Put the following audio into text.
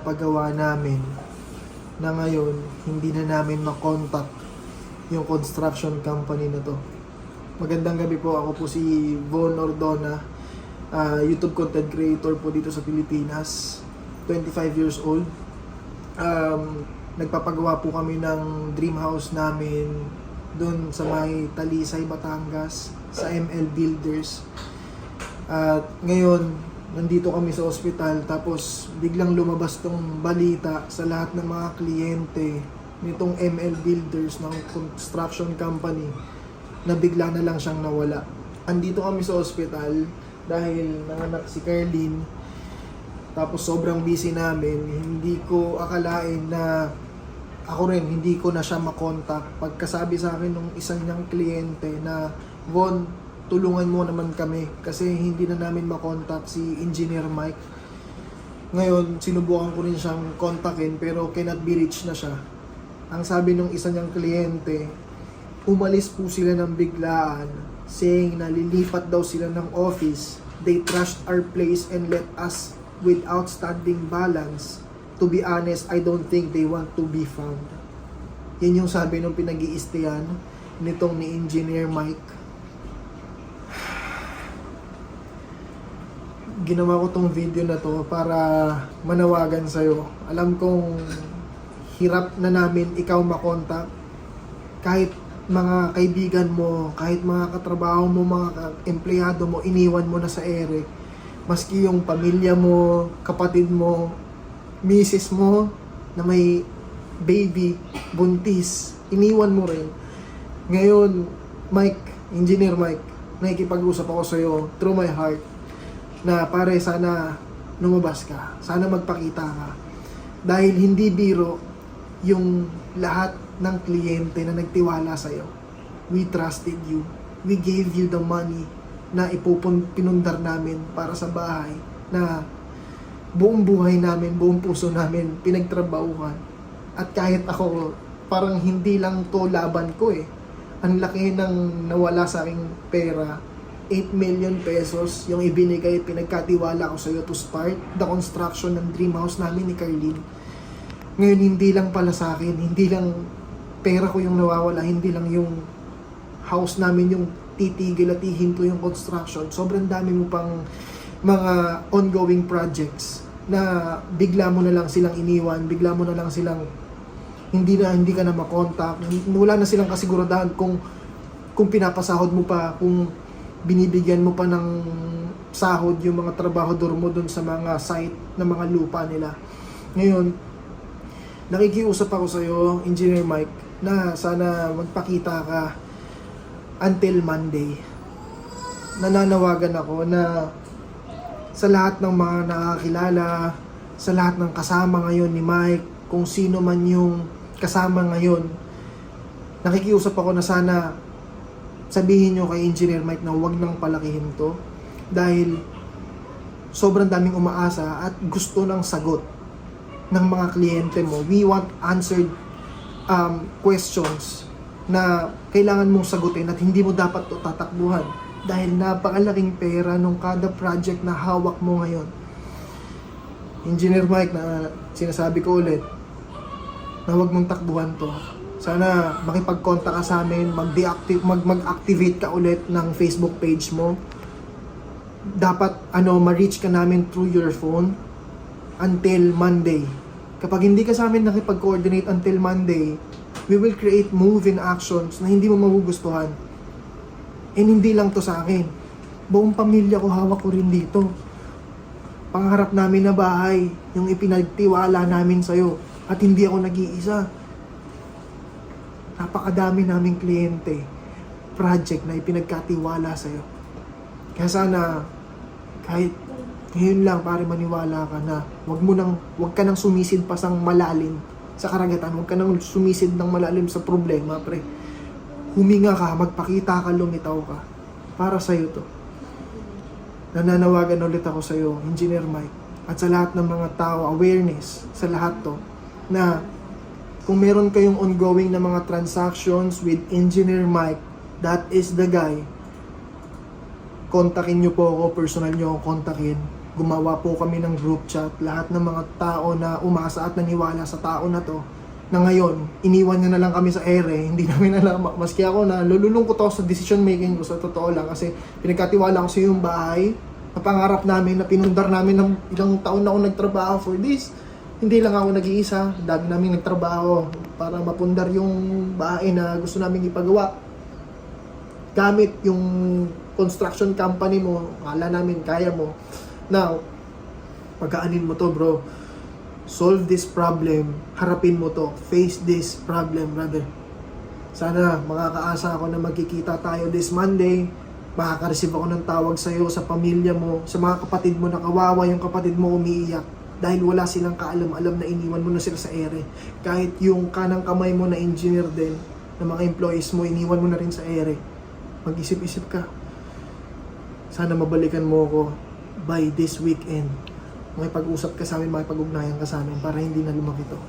paggawa namin na ngayon hindi na namin makontak yung construction company na to. Magandang gabi po, ako po si Von Ordona, YouTube content creator po dito sa Pilipinas, 25 years old. Nagpapagawa po kami ng dream house namin doon sa may Talisay, Batangas, sa ML Builders. At ngayon, nandito kami sa ospital, tapos biglang lumabas tong balita sa lahat ng mga kliyente nitong ML Builders ng construction company na bigla na lang siyang nawala. Andito kami sa ospital dahil nanganak si Carlene, tapos sobrang busy namin. Hindi ko akalain na ako rin, hindi ko na siya makontak. Pagkasabi sa akin ng isang niyang kliyente na, Von, tulungan mo naman kami kasi hindi na namin makontak si Engineer Mike. Ngayon, sinubukan ko rin siyang kontakin pero cannot be reached na siya. Ang sabi ng isa niyang kliyente, umalis po sila ng biglaan, saying na lilipat daw sila ng office. They trashed our place and let us with outstanding balance. To be honest, I don't think they want to be found. Yan yung sabi ng pinag-iistayan nitong ni Engineer Mike. Ginawa ko tong video na to para manawagan sa'yo. Alam kong hirap na namin ikaw makontak. Kahit mga kaibigan mo, kahit mga katrabaho mo, mga empleyado mo, iniwan mo na sa ere. Maski yung pamilya mo, kapatid mo, misis mo na may baby, buntis, iniwan mo rin. Ngayon, Mike, Engineer Mike, nakikipag-usap ako sa'yo through my heart na pare, sana lumabas ka, sana magpakita ka. Dahil hindi biro yung lahat ng kliyente na nagtiwala sa'yo. We trusted you. We gave you the money na pinundar namin para sa bahay na buong buhay namin, buong puso namin pinagtrabahuhan. At kahit ako, parang hindi lang to laban ko eh. Ang laki ng nawala sa aking pera. 8 million pesos yung ibinigay, pinagkatiwala ko sa iyo to start the construction ng dream house namin ni Carlene. Ngayon, hindi lang pala sa akin, hindi lang pera ko yung nawawala, hindi lang yung house namin yung titigil at ihinto yung construction. Sobrang dami mo pang mga ongoing projects na bigla mo na lang silang iniwan, bigla mo na lang silang hindi ka na makontak. Wala na silang kasiguraduhan kung pinapasahod mo pa, kung binibigyan mo pa ng sahod yung mga trabahador mo dun sa mga site na mga lupa nila. Ngayon, nakikiusap ako sa iyo, Engineer Mike, na sana magpakita ka until Monday. Nananawagan ako na sa lahat ng mga nakakilala, sa lahat ng kasama ngayon ni Mike, kung sino man yung kasama ngayon, nakikiusap ako na sana sabihin nyo kay Engineer Mike na huwag nang palakihin to dahil sobrang daming umaasa at gusto ng sagot ng mga kliyente mo. We want answered questions na kailangan mong sagutin at hindi mo dapat to tatakbuhan dahil napakalaking pera nung kada project na hawak mo ngayon. Engineer Mike, na sinasabi ko ulit na huwag mong takbuhan to. Sana makipag-contact ka sa amin, mag-activate ka ulit ng Facebook page mo. Dapat ma-reach ka namin through your phone until Monday. Kapag hindi ka sa amin nakipag-coordinate until Monday, we will create move-in actions na hindi mo magugustuhan. And hindi lang to sa akin. Buong pamilya ko, hawak ko rin dito. Pangarap namin na bahay, yung ipinagtiwala namin sa'yo. At hindi ako nag-iisa. Napakadami naming kliyente, project na ipinagkatiwala sa'yo. Kaya sana, kahit ngayon lang, pare, maniwala ka na wag ka nang sumisid pa sang malalim sa karagatan. Wag ka nang sumisid ng malalim sa problema, pre. Huminga ka, magpakita ka, lumitaw ka. Para sa'yo to. Nananawagan ulit ako sa'yo, Engineer Mike, at sa lahat ng mga tao, awareness sa lahat to, na kung meron kayong ongoing na mga transactions with Engineer Mike, that is the guy. Kontakin nyo po ako, personal nyo akong kontakin. gumawa po kami ng group chat. Lahat ng mga tao na umasa at naniwala sa tao na to, na ngayon, iniwan niya na lang kami sa ere. Hindi namin alam, maski ako na lululungkot ako sa decision making ko, sa totoo lang. Kasi pinagkatiwala ko sa yung bahay, na pangarap namin, na pinundar namin ng ilang taon na ako nagtrabaho for this. Hindi lang ako nag-iisa, dami namin nagtrabaho para mapundar yung bahay na gusto namin ipagawa. Gamit yung construction company mo, akala namin kaya mo. Now, pagkaanin mo to, bro. Solve this problem. Harapin mo to. Face this problem, brother. Sana makakaasa ako na magkikita tayo this Monday. Makaka-receive ako ng tawag sa'yo, sa pamilya mo, sa mga kapatid mo na kawawa yung kapatid mo umiiyak. Dahil wala silang kaalam-alam na iniwan mo na sila sa ere. Kahit yung kanang kamay mo na engineer din, na mga employees mo, iniwan mo na rin sa ere. Mag-isip-isip ka. Sana mabalikan mo ako by this weekend. Makipag-usap ka sa amin, makipag-ugnayan ka sa amin para hindi na lumaki to.